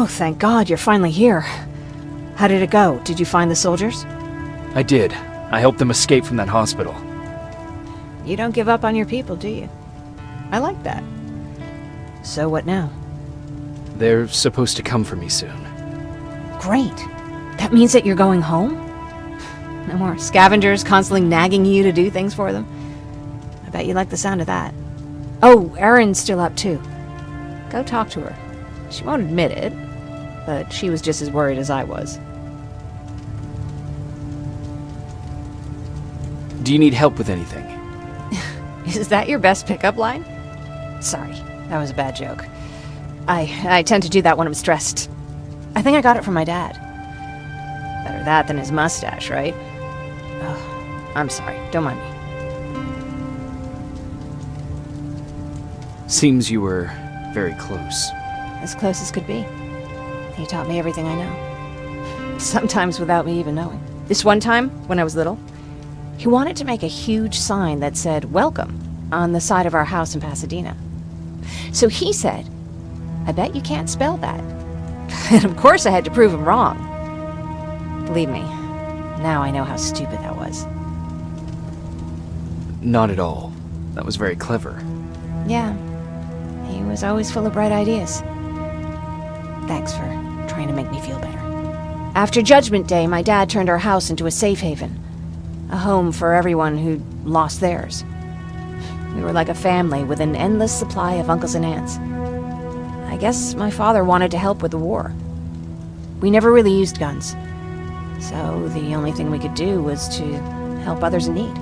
Oh, thank God, you're finally here. How did it go? Did you find the soldiers? I did. I helped them escape from that hospital. You don't give up on your people, do you? I like that. So what now? They're supposed to come for me soon. Great. That means that you're going home? No more scavengers constantly nagging you to do things for them? I bet you like the sound of that. Oh, Erin's still up too. Go talk to her. She won't admit it, but she was just as worried as I was. Do you need help with anything? Is that your best pickup line? Sorry, that was a bad joke. I tend to do that when I'm stressed. I think I got it from my dad. Better that than his mustache, right? Oh, I'm sorry, don't mind me. Seems you were very close. As close as could be. He taught me everything I know. Sometimes without me even knowing. This one time, when I was little, he wanted to make a huge sign that said, "Welcome," on the side of our house in Pasadena. So he said, "I bet you can't spell that." And of course I had to prove him wrong. Believe me, now I know how stupid that was. Not at all. That was very clever. Yeah, he was always full of bright ideas. Thanks for trying to make me feel better. After Judgment Day, my dad turned our house into a safe haven. A home for everyone who'd lost theirs. We were like a family with an endless supply of uncles and aunts. I guess my father wanted to help with the war. We never really used guns, so the only thing we could do was to help others in need.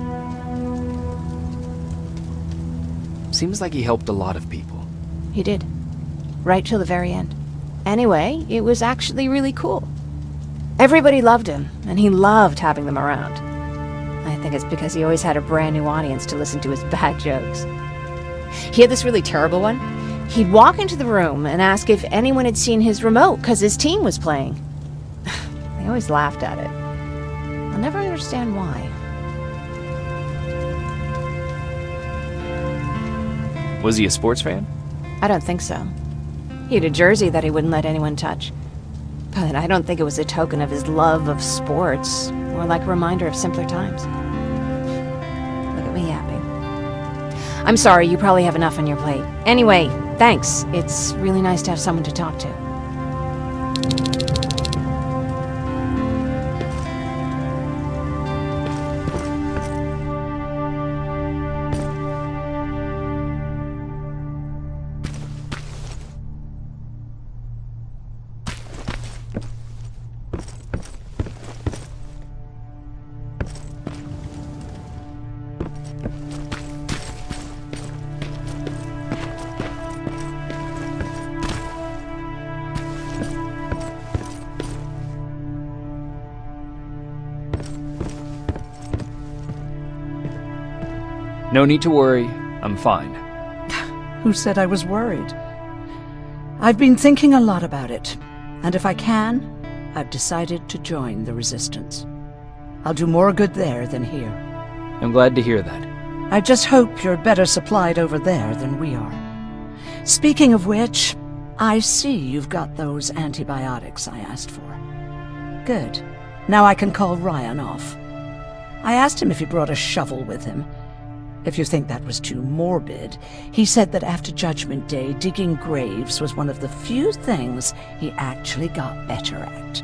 Seems like he helped a lot of people. He did. Right till the very end. Anyway, it was actually really cool. Everybody loved him, and he loved having them around. I think it's because he always had a brand new audience to listen to his bad jokes. He had this really terrible one. He'd walk into the room and ask if anyone had seen his remote because his team was playing. They always laughed at it. I'll never understand why. Was he a sports fan? I don't think so. He had a jersey that he wouldn't let anyone touch. But I don't think it was a token of his love of sports, more like a reminder of simpler times. Look at me yapping. I'm sorry, you probably have enough on your plate. Anyway, thanks. It's really nice to have someone to talk to. No need to worry. I'm fine. Who said I was worried? I've been thinking a lot about it, and if I can, I've decided to join the Resistance. I'll do more good there than here. I'm glad to hear that. I just hope you're better supplied over there than we are. Speaking of which, I see you've got those antibiotics I asked for. Good. Now I can call Ryan off. I asked him if he brought a shovel with him. If you think that was too morbid, he said that after Judgment Day, digging graves was one of the few things he actually got better at.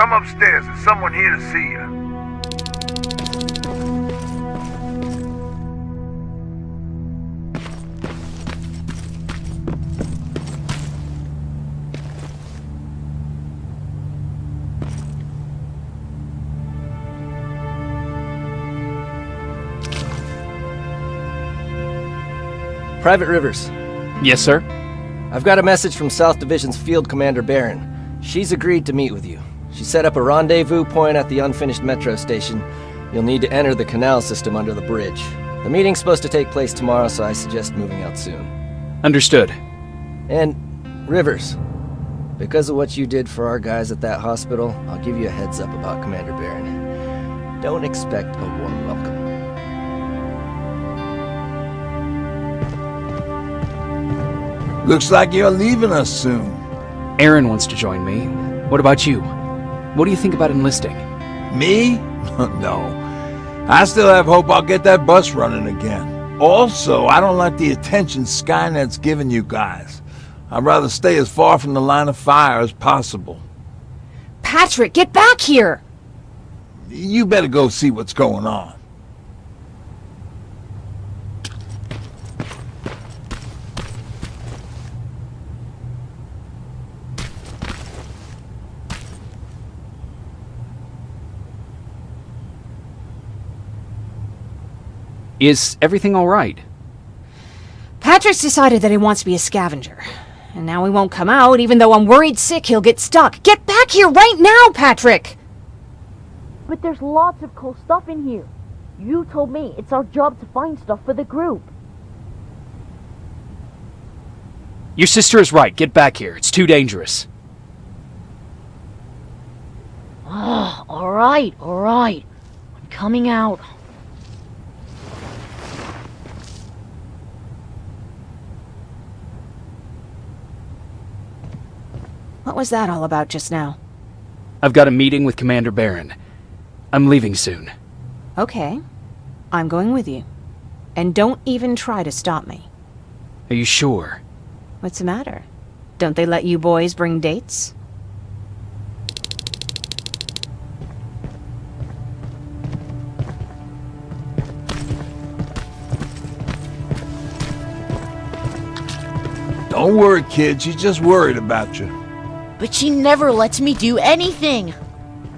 come upstairs. There's someone here to see you. Private Rivers, Yes, sir? I've got a message from South Division's Field Commander Barron. She's agreed to meet with you. She set up a rendezvous point at the unfinished metro station. You'll need to enter the canal system under the bridge. The meeting's supposed to take place tomorrow, so I suggest moving out soon. Understood. And, Rivers, because of what you did for our guys at that hospital, I'll give you a heads up about Commander Barron. Don't expect a warm welcome. Looks like you're leaving us soon. Aaron wants to join me. What about you? What do you think about enlisting? Me? No. I still have hope I'll get that bus running again. Also, I don't like the attention Skynet's giving you guys. I'd rather stay as far from the line of fire as possible. Patrick, get back here! You better go see what's going on. Is everything all right? Patrick's decided that he wants to be a scavenger. And now he won't come out, even though I'm worried sick he'll get stuck. Get back here right now, Patrick! But there's lots of cool stuff in here. You told me it's our job to find stuff for the group. Your sister is right. Get back here. It's too dangerous. Alright. I'm coming out. What was that all about just now? I've got a meeting with Commander Barron. I'm leaving soon. Okay. I'm going with you. And don't even try to stop me. Are you sure? What's the matter? Don't they let you boys bring dates? Don't worry, kid. She's just worried about you. But she never lets me do anything.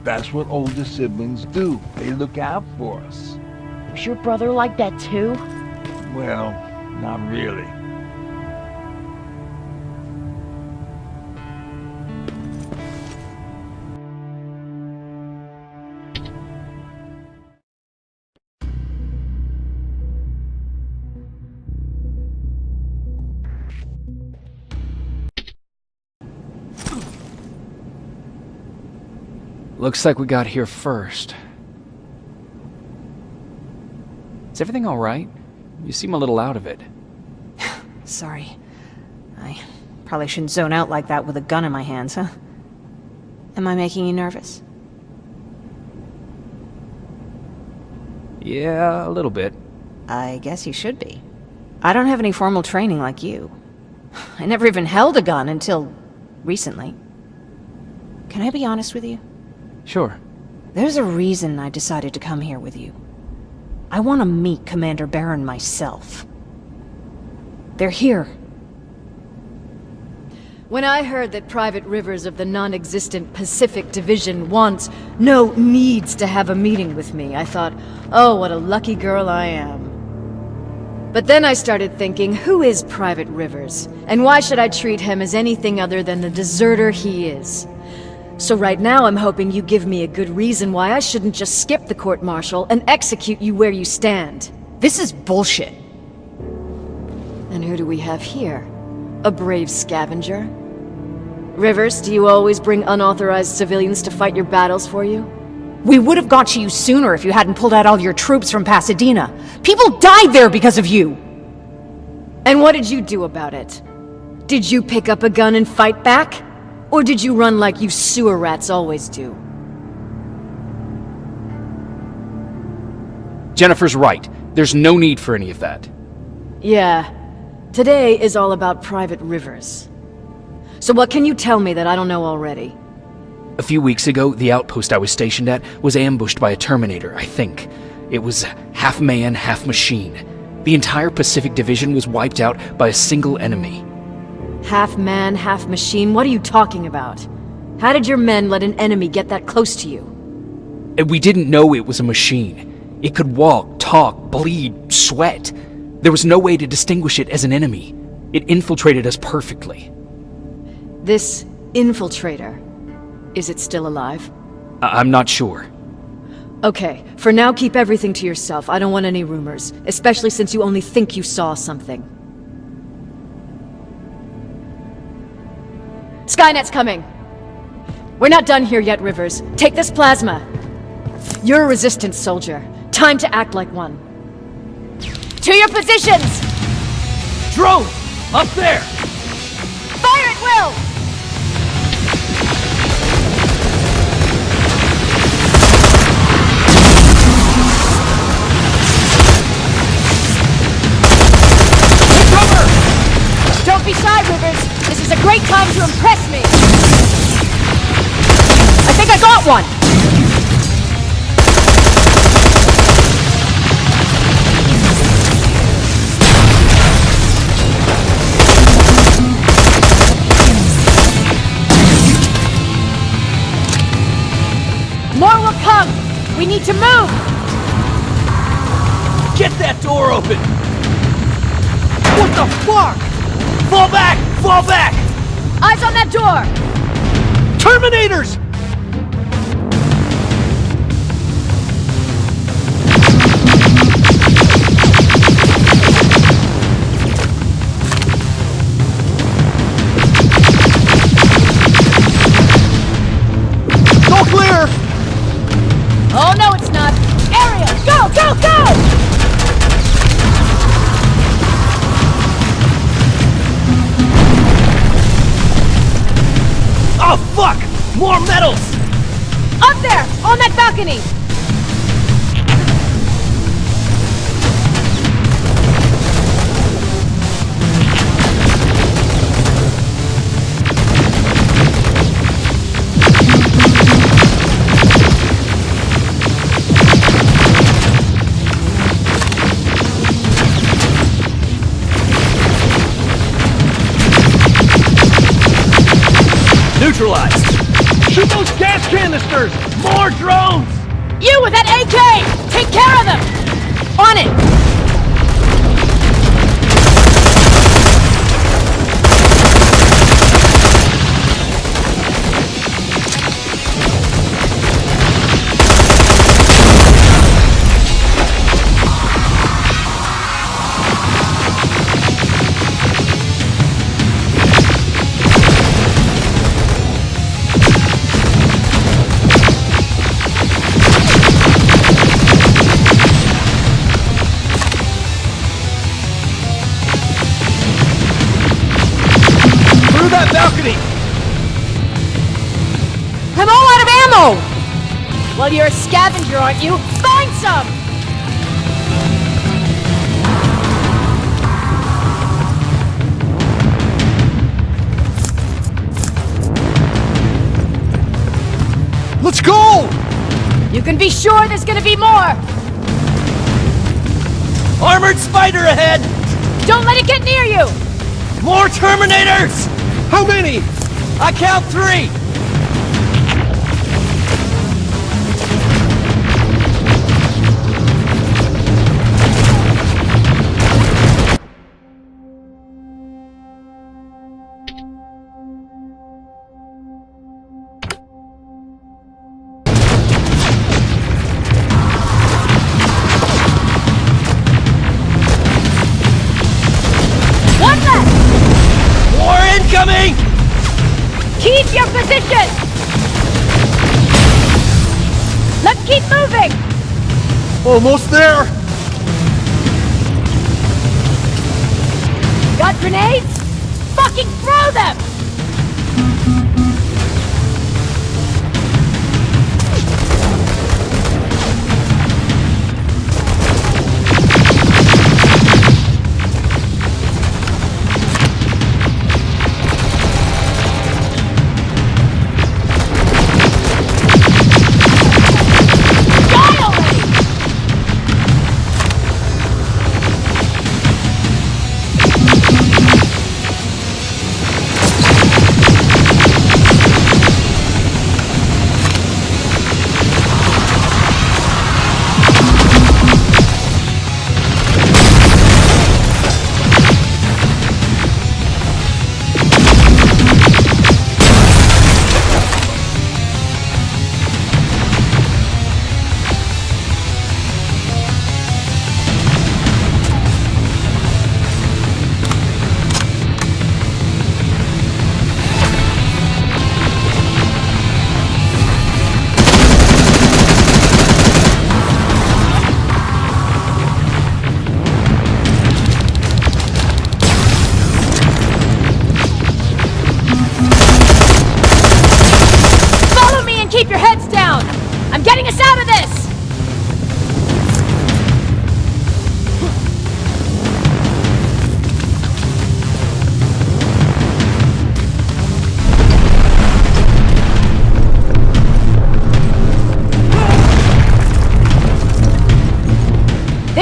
That's what older siblings do. They look out for us. Was your brother like that too? Well, not really. Looks like we got here first. Is everything all right? You seem a little out of it. Sorry. I probably shouldn't zone out like that with a gun in my hands, huh? Am I making you nervous? Yeah, a little bit. I guess you should be. I don't have any formal training like you. I never even held a gun until recently. Can I be honest with you? Sure. There's a reason I decided to come here with you. I want to meet Commander Barron myself. They're here. When I heard that Private Rivers of the non-existent Pacific Division needs to have a meeting with me, I thought, oh, what a lucky girl I am. But then I started thinking, who is Private Rivers? And why should I treat him as anything other than the deserter he is? So right now I'm hoping you give me a good reason why I shouldn't just skip the court-martial and execute you where you stand. This is bullshit. And who do we have here? A brave scavenger? Rivers, do you always bring unauthorized civilians to fight your battles for you? We would have got to you sooner if you hadn't pulled out all your troops from Pasadena. People died there because of you! And what did you do about it? Did you pick up a gun and fight back? Or did you run like you sewer rats always do? Jennifer's right. There's no need for any of that. Yeah. Today is all about Private Rivers. So what can you tell me that I don't know already? A few weeks ago, the outpost I was stationed at was ambushed by a Terminator, I think. It was half man, half machine. The entire Pacific Division was wiped out by a single enemy. Half man, half machine? What are you talking about? How did your men let an enemy get that close to you? And we didn't know it was a machine. It could walk, talk, bleed, sweat. There was no way to distinguish it as an enemy. It infiltrated us perfectly. This infiltrator, is it still alive? I'm not sure. Okay, for now keep everything to yourself. I don't want any rumors, especially since you only think you saw something. Skynet's coming! We're not done here yet, Rivers. Take this plasma. You're a resistance soldier. Time to act like one. To your positions! Drone! Up there! Fire at will! Don't be shy, Rivers. This is a great time to impress me. I think I got one. More will come. We need to move. Get that door open! What the fuck? Fall back! Fall back! Eyes on that door. Terminators! Go clear! Oh, no, it's not. Area, go, go, go! Oh fuck! More metals! Up there, on that balcony. Neutralized! Shoot those gas canisters! More drones! You with that AK! Take care of them! On it! Balcony! I'm all out of ammo! Well, you're a scavenger, aren't you? Find some! Let's go! You can be sure there's gonna be more! Armored spider ahead! Don't let it get near you! More Terminators! How many? I count 3! One left! More incoming! Keep your position! Let's keep moving! Almost there! Got grenades? Fucking throw them!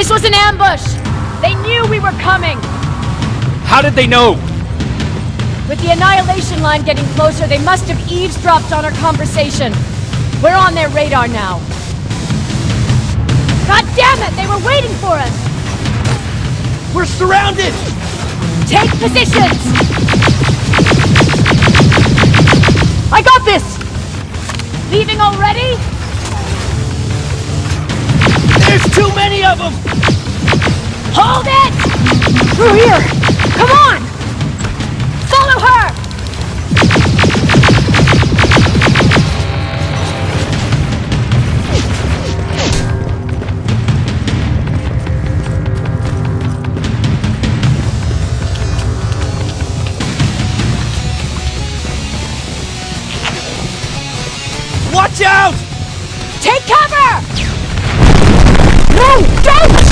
This was an ambush! They knew we were coming! How did they know? With the annihilation line getting closer, they must have eavesdropped on our conversation. We're on their radar now. God damn it! They were waiting for us! We're surrounded! Take positions! I got this! Leaving already? There's too many of them! Hold it! Through here! Come on! Follow her! Watch out! Take cover! No! Don't!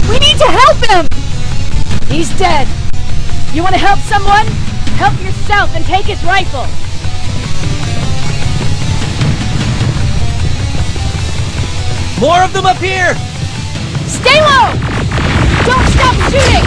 We need to help him! He's dead. You want to help someone? Help yourself and take his rifle. More of them up here! Stay low! Don't stop shooting!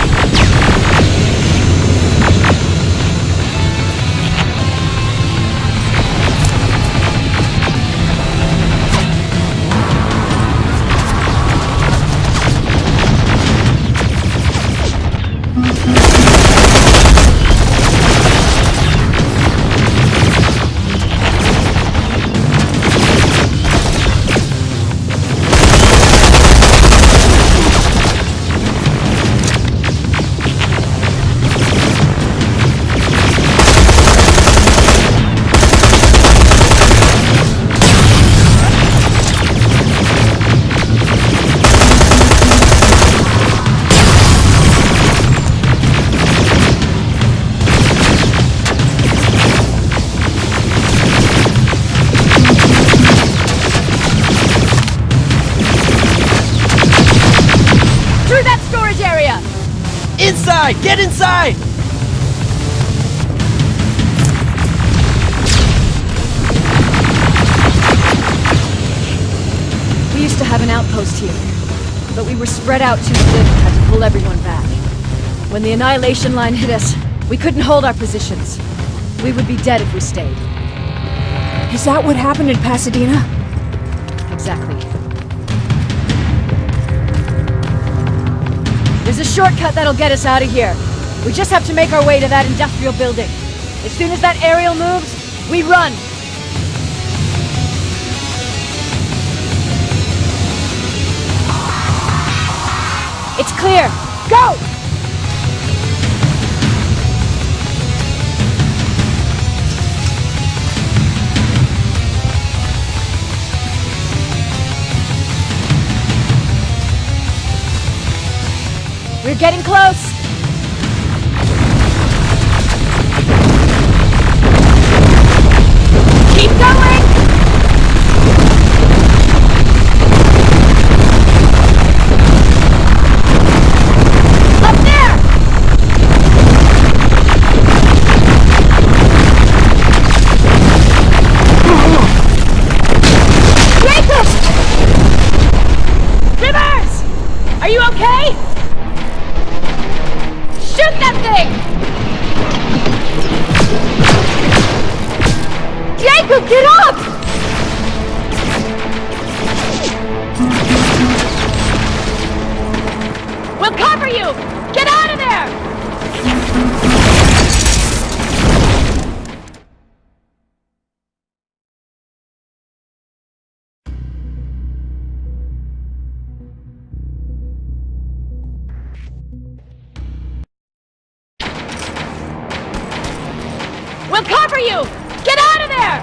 Inside! Get inside! We used to have an outpost here, but we were spread out too thin and had to pull everyone back. When the annihilation line hit us, we couldn't hold our positions. We would be dead if we stayed. Is that what happened in Pasadena? Exactly. There's a shortcut that'll get us out of here. We just have to make our way to that industrial building. As soon as that aerial moves, we run. It's clear. Go! We're getting close! Keep going! Up there! Jacob! Rivers! Are you okay? Shoot that thing! Jacob, get up! We'll cover you! Get out of there! We'll cover you! Get out of there!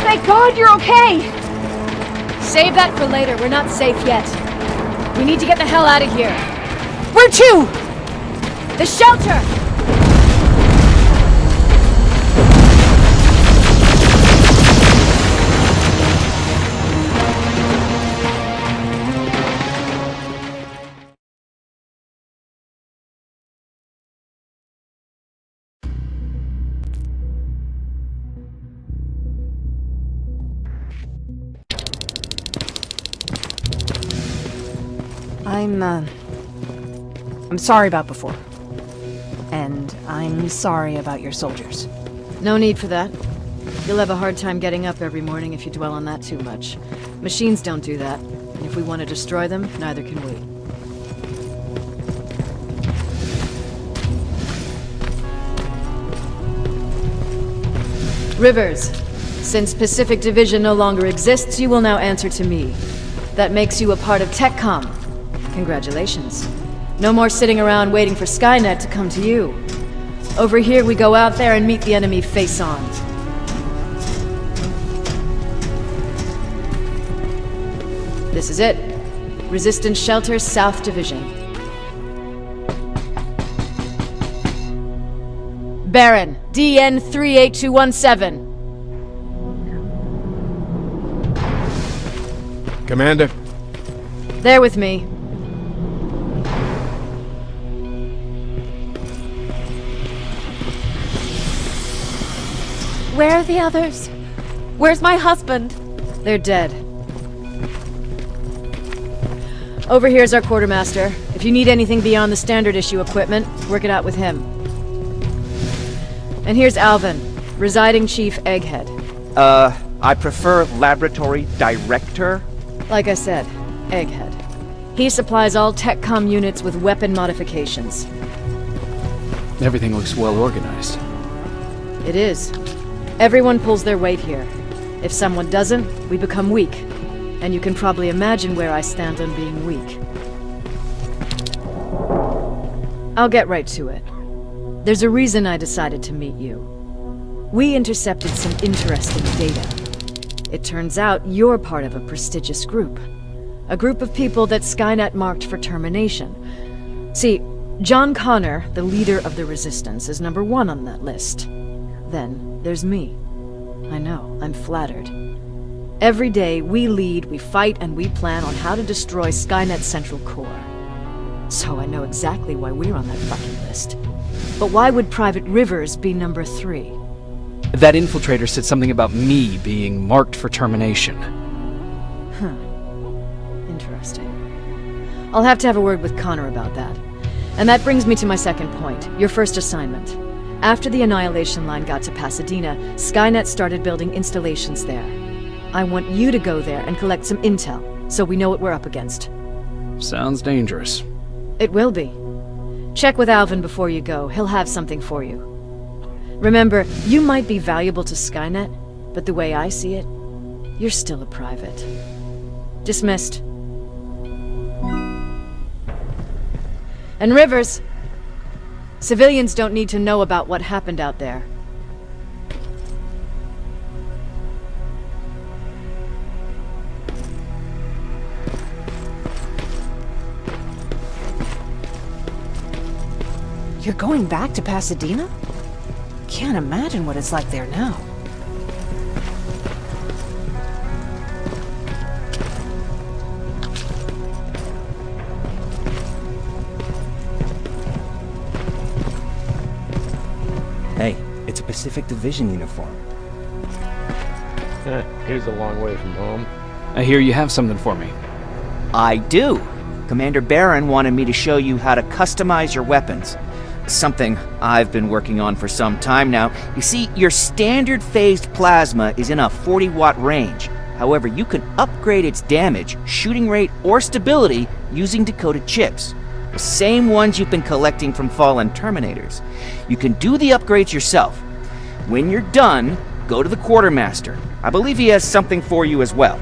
Thank God you're okay! Save that for later. We're not safe yet. We need to get the hell out of here. Where to? The shelter! I'm sorry about before. And I'm sorry about your soldiers. No need for that. You'll have a hard time getting up every morning if you dwell on that too much. Machines don't do that, and if we want to destroy them, neither can we. Rivers, since Pacific Division no longer exists, you will now answer to me. That makes you a part of TechCom. Congratulations. No more sitting around waiting for Skynet to come to you. Over here, we go out there and meet the enemy face on. This is it. Resistance Shelter, South Division. Baron, DN 38217. Commander. There with me. Where are the others? Where's my husband? They're dead. Over here's our quartermaster. If you need anything beyond the standard issue equipment, work it out with him. And here's Alvin, residing chief Egghead. I prefer laboratory director. Like I said, Egghead. He supplies all TechCom units with weapon modifications. Everything looks well organized. It is. Everyone pulls their weight here. If someone doesn't, we become weak. And you can probably imagine where I stand on being weak. I'll get right to it. There's a reason I decided to meet you. We intercepted some interesting data. It turns out you're part of a prestigious group. A group of people that Skynet marked for termination. See, John Connor, the leader of the Resistance, is number 1 on that list. Then there's me. I know, I'm flattered. Every day, we lead, we fight, and we plan on how to destroy Skynet's central core. So I know exactly why we're on that fucking list. But why would Private Rivers be number 3? That infiltrator said something about me being marked for termination. Huh. Interesting. I'll have to have a word with Connor about that. And that brings me to my second point, your first assignment. After the Annihilation Line got to Pasadena, Skynet started building installations there. I want you to go there and collect some intel, so we know what we're up against. Sounds dangerous. It will be. Check with Alvin before you go. He'll have something for you. Remember, you might be valuable to Skynet, but the way I see it, you're still a private. Dismissed. And Rivers, civilians don't need to know about what happened out there. You're going back to Pasadena? Can't imagine what it's like there now. Hey, it's a Pacific Division uniform. Here's a long way from home. I hear you have something for me. I do. Commander Barron wanted me to show you how to customize your weapons. Something I've been working on for some time now. You see, your standard phased plasma is in a 40-watt range. However, you can upgrade its damage, shooting rate, or stability using decoded chips. The same ones you've been collecting from fallen Terminators. You can do the upgrades yourself. When you're done, go to the Quartermaster. I believe he has something for you as well.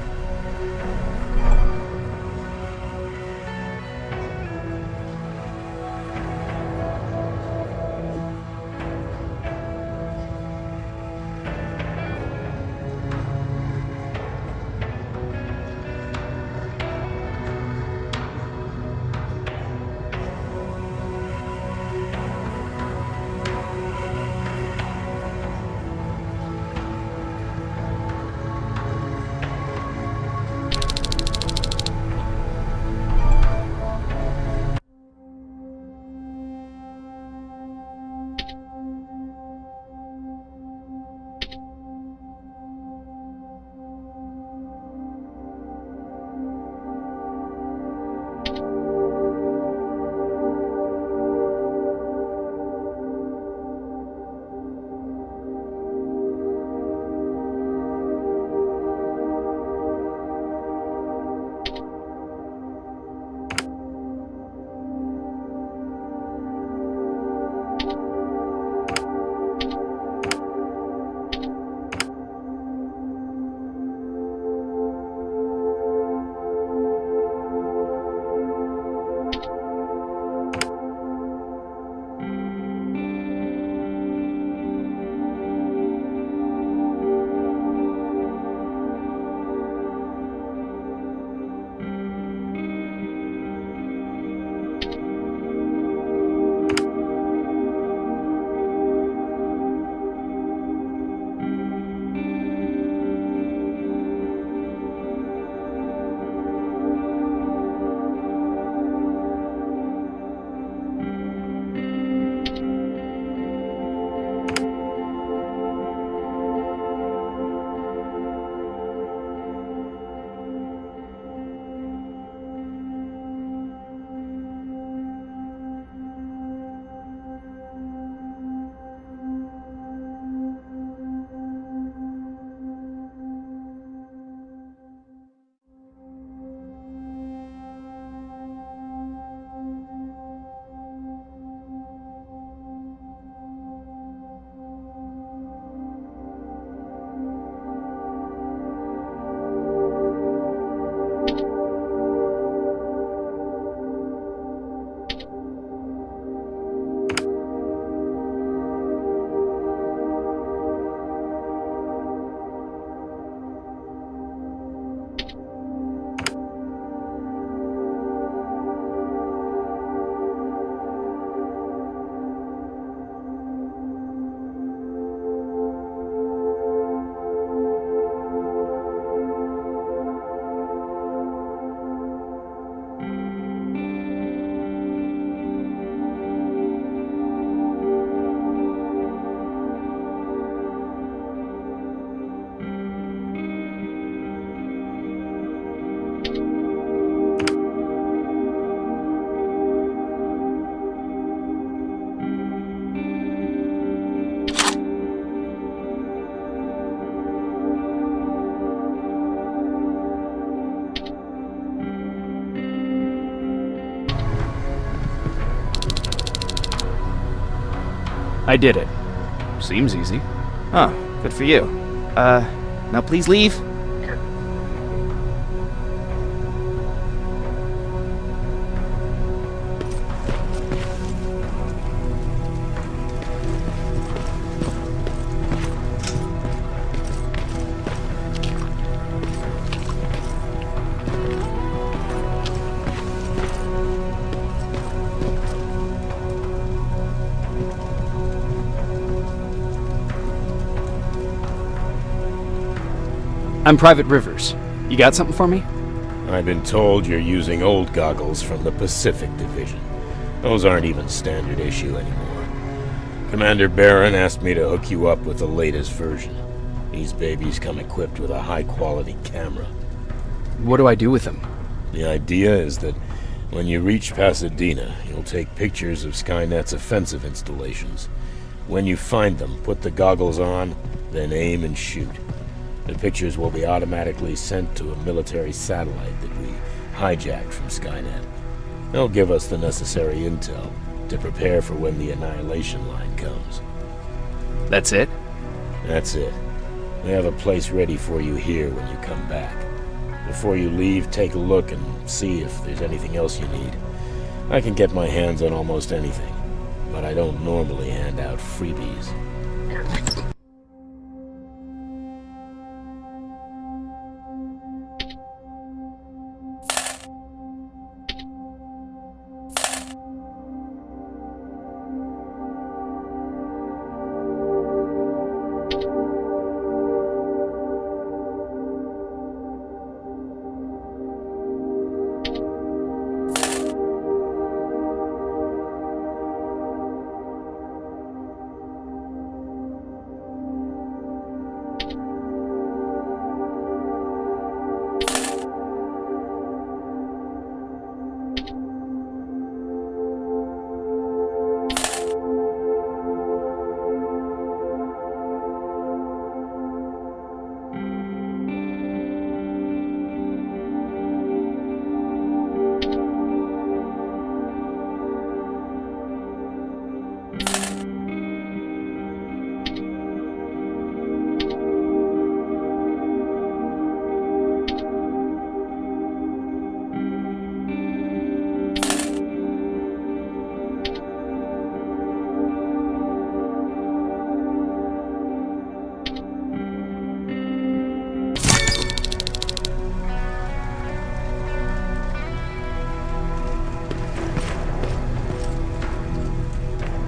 I did it. Seems easy. Huh, good for you. Now please leave. I'm Private Rivers. You got something for me? I've been told you're using old goggles from the Pacific Division. Those aren't even standard issue anymore. Commander Barron asked me to hook you up with the latest version. These babies come equipped with a high-quality camera. What do I do with them? The idea is that when you reach Pasadena, you'll take pictures of Skynet's offensive installations. When you find them, put the goggles on, then aim and shoot. The pictures will be automatically sent to a military satellite that we hijacked from Skynet. They'll give us the necessary intel to prepare for when the annihilation line comes. That's it? That's it. We have a place ready for you here when you come back. Before you leave, take a look and see if there's anything else you need. I can get my hands on almost anything, but I don't normally hand out freebies.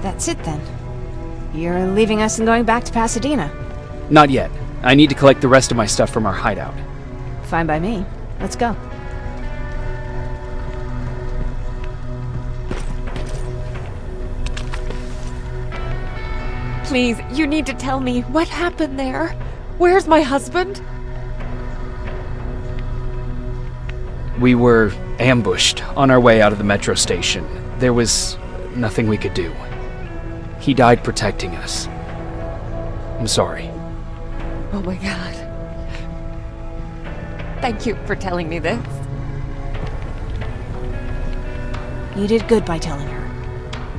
That's it then. You're leaving us and going back to Pasadena. Not yet. I need to collect the rest of my stuff from our hideout. Fine by me. Let's go. Please, you need to tell me what happened there. Where's my husband? We were ambushed on our way out of the metro station. There was nothing we could do. He died protecting us. I'm sorry. Oh my god. Thank you for telling me this. You did good by telling her.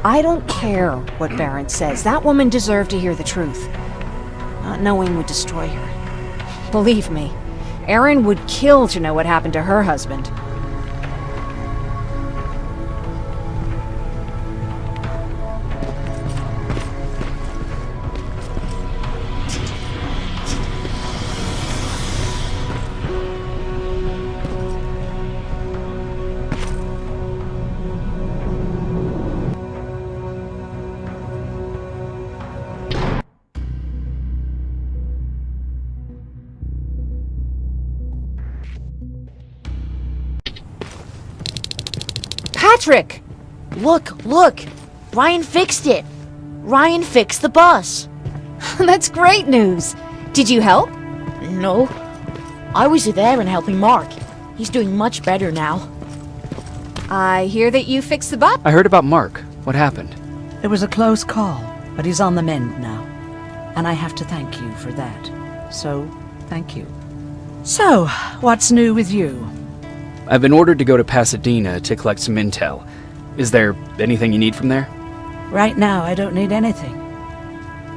I don't care what Barron says. That woman deserved to hear the truth. Not knowing would destroy her. Believe me, Erin would kill to know what happened to her husband. Patrick! Look! Ryan fixed it! Ryan fixed the bus! That's great news! Did you help? No. I was there and helping Mark. He's doing much better now. I hear that you fixed the bus. I heard about Mark. What happened? It was a close call, but he's on the mend now. And I have to thank you for that. So, thank you. So, what's new with you? I've been ordered to go to Pasadena to collect some intel. Is there anything you need from there? Right now, I don't need anything.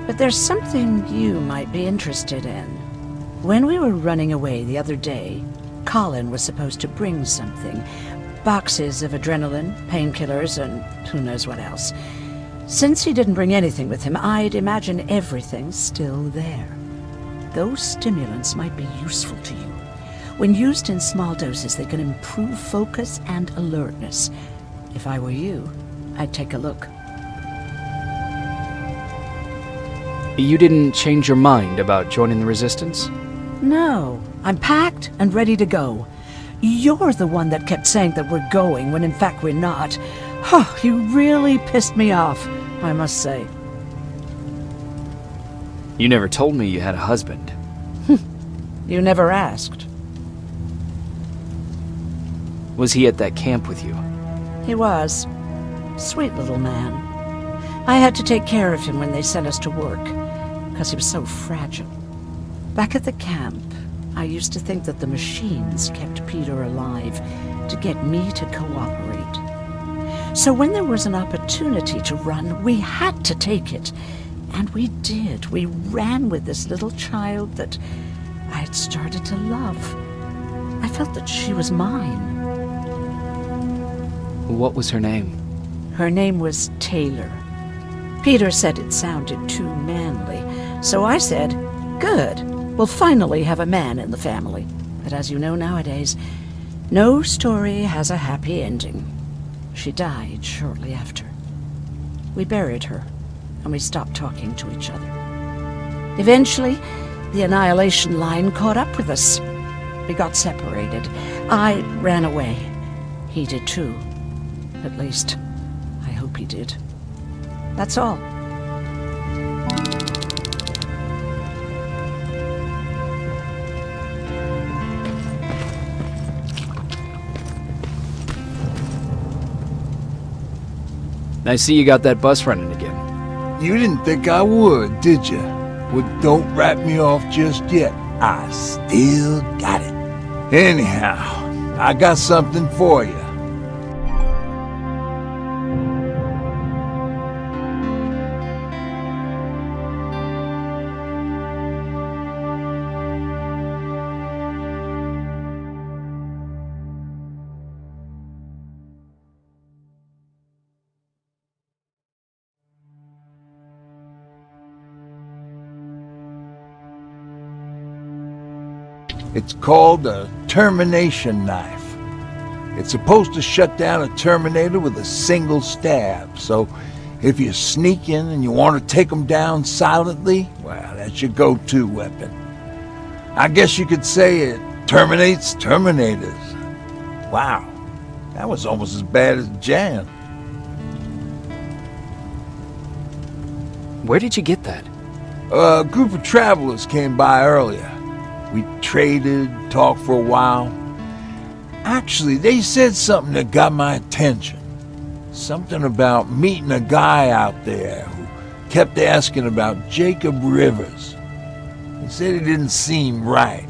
But there's something you might be interested in. When we were running away the other day, Colin was supposed to bring something. Boxes of adrenaline, painkillers, and who knows what else. Since he didn't bring anything with him, I'd imagine everything's still there. Those stimulants might be useful to you. When used in small doses, they can improve focus and alertness. If I were you, I'd take a look. You didn't change your mind about joining the Resistance? No, I'm packed and ready to go. You're the one that kept saying that we're going when in fact we're not. Oh, you really pissed me off, I must say. You never told me you had a husband. You never asked. Was he at that camp with you? He was. Sweet little man. I had to take care of him when they sent us to work, because he was so fragile. Back at the camp, I used to think that the machines kept Peter alive to get me to cooperate. So when there was an opportunity to run, we had to take it. And we did. We ran with this little child that I had started to love. I felt that she was mine. What was her name? Her name was Taylor. Peter said it sounded too manly, so I said, good, we'll finally have a man in the family. But as you know nowadays, no story has a happy ending. She died shortly after. We buried her, and we stopped talking to each other. Eventually, the Annihilation Line caught up with us. We got separated. I ran away. He did too. At least, I hope he did. That's all. I see you got that bus running again. You didn't think I would, did you? Well, don't wrap me off just yet. I still got it. Anyhow, I got something for you. It's called a termination knife. It's supposed to shut down a Terminator with a single stab, so if you sneak in and you want to take them down silently, well, that's your go-to weapon. I guess you could say it terminates Terminators. Wow, that was almost as bad as Jan. Where did you get that? A group of travelers came by earlier. We traded, talked for a while. Actually, they said something that got my attention. Something about meeting a guy out there who kept asking about Jacob Rivers. He said it didn't seem right.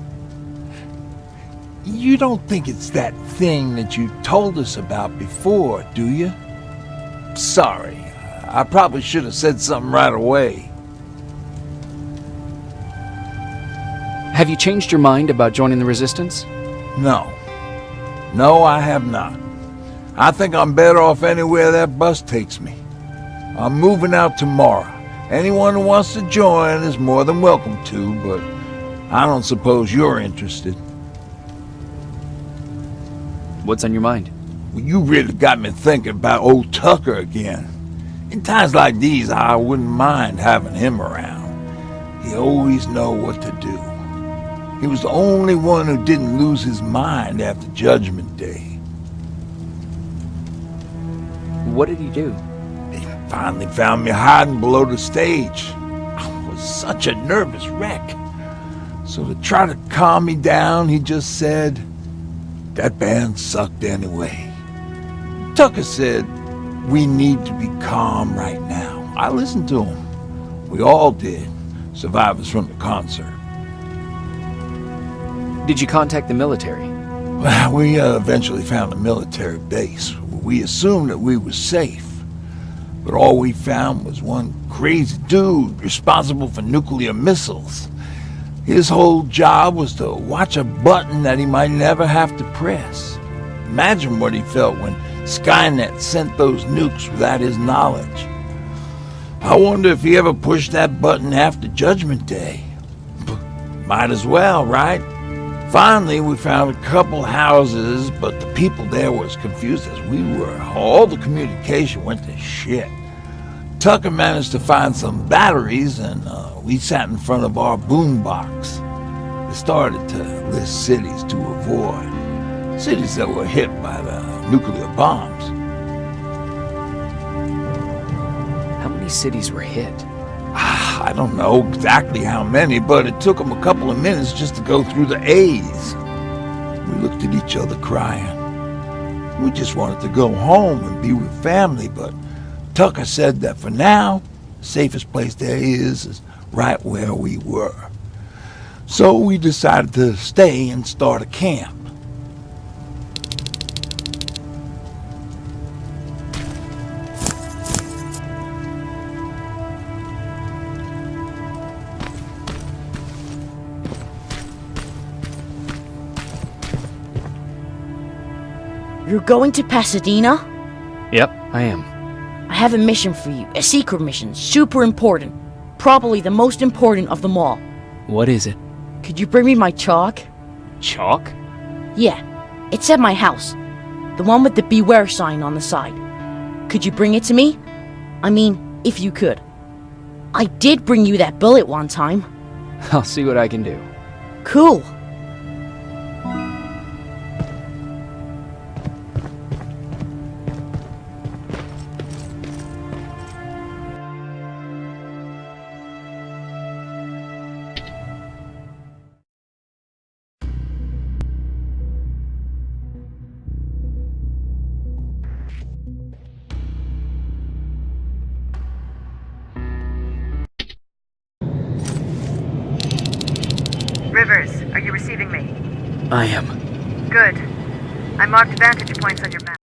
You don't think it's that thing that you told us about before, do you? Sorry, I probably should have said something right away. Have you changed your mind about joining the Resistance? No. No, I have not. I think I'm better off anywhere that bus takes me. I'm moving out tomorrow. Anyone who wants to join is more than welcome to, but I don't suppose you're interested. What's on your mind? Well, you really got me thinking about old Tucker again. In times like these, I wouldn't mind having him around. He always knows what to do. He was the only one who didn't lose his mind after Judgment Day. What did he do? He finally found me hiding below the stage. I was such a nervous wreck. So to try to calm me down, he just said, that band sucked anyway. Tucker said, we need to be calm right now. I listened to him. We all did, survivors from the concert. Did you contact the military? Well, we eventually found a military base. We assumed that we were safe. But all we found was one crazy dude responsible for nuclear missiles. His whole job was to watch a button that he might never have to press. Imagine what he felt when Skynet sent those nukes without his knowledge. I wonder if he ever pushed that button after Judgment Day. Might as well, right? Finally, we found a couple houses, but the people there were as confused as we were. All the communication went to shit. Tucker managed to find some batteries, and we sat in front of our boombox. They started to list cities to avoid. Cities that were hit by the nuclear bombs. How many cities were hit? I don't know exactly how many, but it took them a couple of minutes just to go through the A's. We looked at each other crying. We just wanted to go home and be with family, but Tucker said that for now, the safest place there is right where we were. So we decided to stay and start a camp. You're going to Pasadena? Yep, I am. I have a mission for you. A secret mission. Super important. Probably the most important of them all. What is it? Could you bring me my chalk? Chalk? Yeah. It's at my house. The one with the beware sign on the side. Could you bring it to me? I mean, if you could. I did bring you that bullet one time. I'll see what I can do. Cool. Rivers, are you receiving me? I am. Good. I marked vantage points on your map.